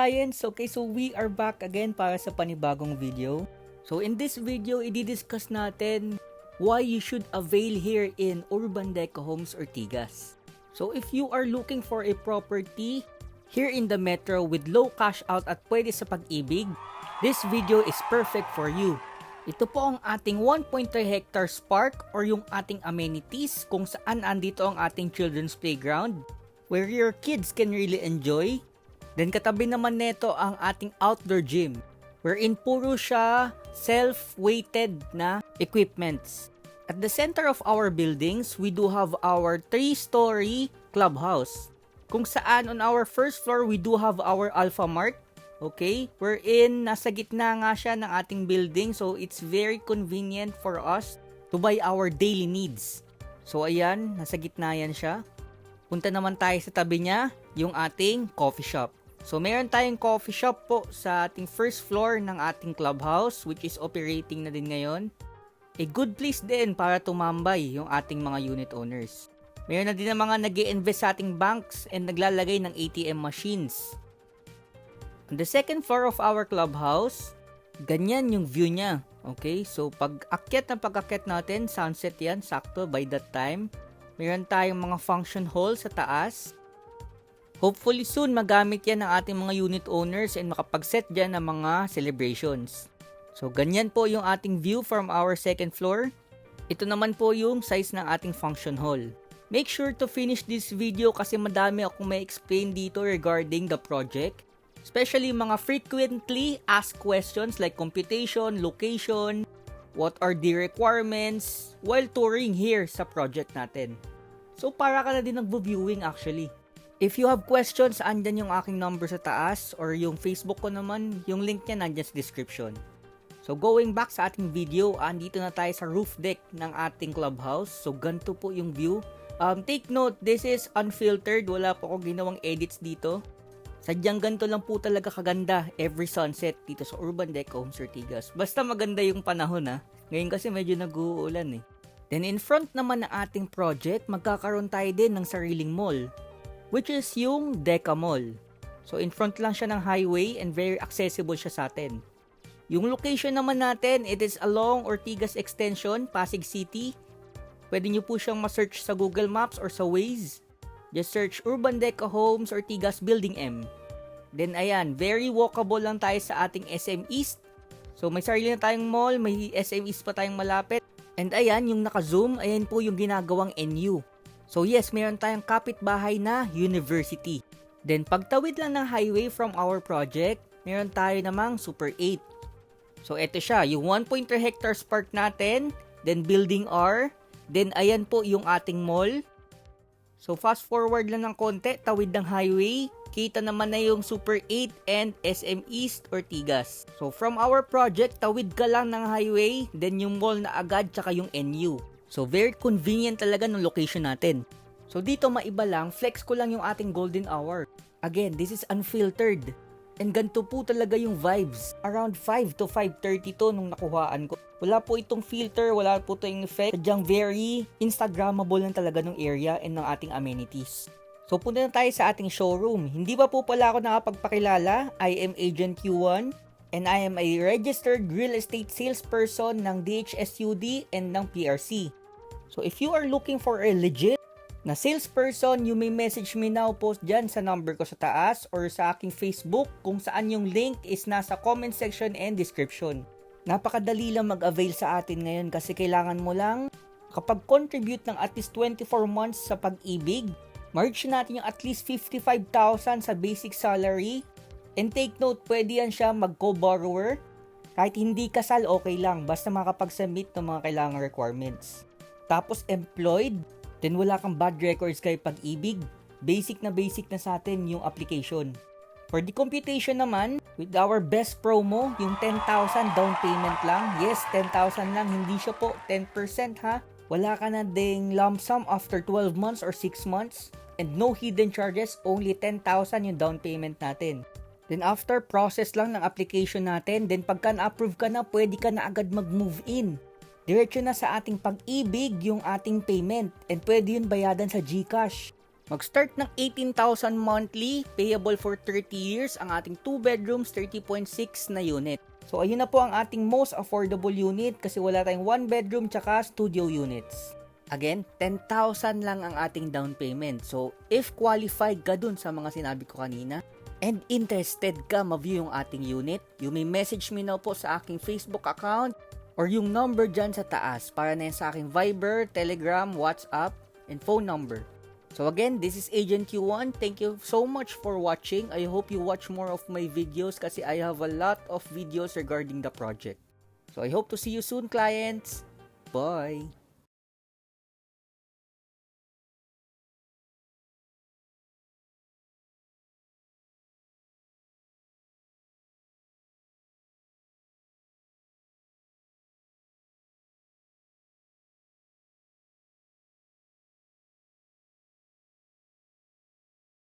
clients! Okay, so we are back again para sa panibagong video. So in this video, i-discuss natin why you should avail here in Urban Deco Homes Ortigas. So if you are looking for a property here in the metro with low cash out at pwede sa pag-ibig, this video is perfect for you. Ito po ang ating 1.3 hectares park or yung ating amenities kung saan andito ang ating children's playground where your kids can really enjoy. Then katabi naman nito ang ating outdoor gym wherein puro siya self-weighted na equipments. At the center of our buildings, we do have our 3-story clubhouse. Kung saan on our first floor, we do have our Alpha Mart. Okay? Wherein nasa gitna nga siya ng ating building, so it's very convenient for us to buy our daily needs. So ayan, nasa gitna yan siya. Punta naman tayo sa tabi niya, yung ating coffee shop. So, meron tayong coffee shop po sa ating first floor ng ating clubhouse which is operating na din ngayon. A good place din para tumambay yung ating mga unit owners. Meron na din ang mga nag-i-invest sa ating banks and naglalagay ng ATM machines. On the second floor of our clubhouse, ganyan yung view niya. Okay, so pag-akyat natin, sunset yan, sakto by that time. Meron tayong mga function hall sa taas. Hopefully soon magamit yan ng ating mga unit owners and makapag-set dyan ng mga celebrations. So ganyan po yung ating view from our second floor. Ito naman po yung size ng ating function hall. Make sure to finish this video kasi madami akong may explain dito regarding the project. Especially mga frequently asked questions like computation, location, what are the requirements while touring here sa project natin. So para ka na din nagbo-viewing actually. If you have questions, andyan yung aking number sa taas or yung Facebook ko naman, yung link niya nandyan sa description. So going back sa ating video, andito na tayo sa roof deck ng ating clubhouse. So ganito po yung view. Take note, this is unfiltered. Wala po akong ginawang edits dito. Sadyang ganito lang po talaga kaganda every sunset dito sa Urban Deco Homes Ortigas. Basta maganda yung panahon ha. Ngayon kasi medyo nag-uulan eh. Then in front naman ng ating project, magkakaroon tayo din ng sariling mall, which is yung Deca Mall. So in front lang siya ng highway and very accessible siya sa atin. Yung location naman natin, it is along Ortigas Extension, Pasig City. Pwede nyo po siyang ma-search sa Google Maps or sa Waze. Just search Urban Deco Homes Ortigas Building M. Then ayan, very walkable lang tayo sa ating SM East. So may sarili na tayong mall, may SM East pa tayong malapit. And ayan, yung naka-zoom, ayan po yung ginagawang NU. So yes, meron tayong kapitbahay na university. Then pagtawid lang ng highway from our project, meron tayo namang Super 8. So eto siya, yung 1.3 hectares park natin, then building R, then ayan po yung ating mall. So fast forward lang ng konti, tawid ng highway, kita naman na yung Super 8 and SM East Ortigas. So from our project, tawid ka lang ng highway, then yung mall na agad, tsaka yung NU. So, very convenient talaga ng location natin. So, dito maiba lang, flex ko lang yung ating golden hour. Again, this is unfiltered. And ganito po talaga yung vibes. Around 5 to 5:30 to nung nakuhaan ko. Wala po itong filter, wala po itong effect. Sadyang very Instagrammable lang talaga ng area and ng ating amenities. So, punta na tayo sa ating showroom. Hindi pa po pala ako nakapagpakilala. I am Agent Q1. And I am a registered real estate salesperson ng DHSUD and ng PRC. So if you are looking for a legit na salesperson, you may message me now, post dyan sa number ko sa taas or sa aking Facebook kung saan yung link is nasa comment section and description. Napakadali lang mag-avail sa atin ngayon kasi kailangan mo lang kapag contribute ng at least 24 months sa pag-ibig, merge natin yung at least 55,000 sa basic salary. And take note, pwede yan siya mag-co-borrower. Kahit hindi kasal, okay lang. Basta makapag-submit ng mga kailangang requirements. Tapos employed, then wala kang bad records kay pag-ibig. Basic na sa atin yung application. For the computation naman, with our best promo, yung 10,000 down payment lang. Yes, 10,000 lang. Hindi siya po 10% ha. Wala ka na ding lump sum after 12 months or 6 months. And no hidden charges, only 10,000 yung down payment natin. Then after process lang ng application natin, then pagka na-approve ka na, pwede ka na agad mag-move in. Diretso na sa ating pag-ibig yung ating payment and pwede yun bayadan sa GCash. Mag-start ng 18,000 monthly, payable for 30 years, ang ating 2 bedrooms, 30.6 na unit. So ayun na po ang ating most affordable unit kasi wala tayong 1 bedroom tsaka studio units. Again, 10,000 lang ang ating down payment. So if qualified ka dun sa mga sinabi ko kanina, and interested ka ma-view yung ating unit, you may message me now po sa aking Facebook account or yung number dyan sa taas para na yan sa aking Viber, Telegram, WhatsApp, and phone number. So again, this is Agent Q1. Thank you so much for watching. I hope you watch more of my videos kasi I have a lot of videos regarding the project. So I hope to see you soon, clients. Bye!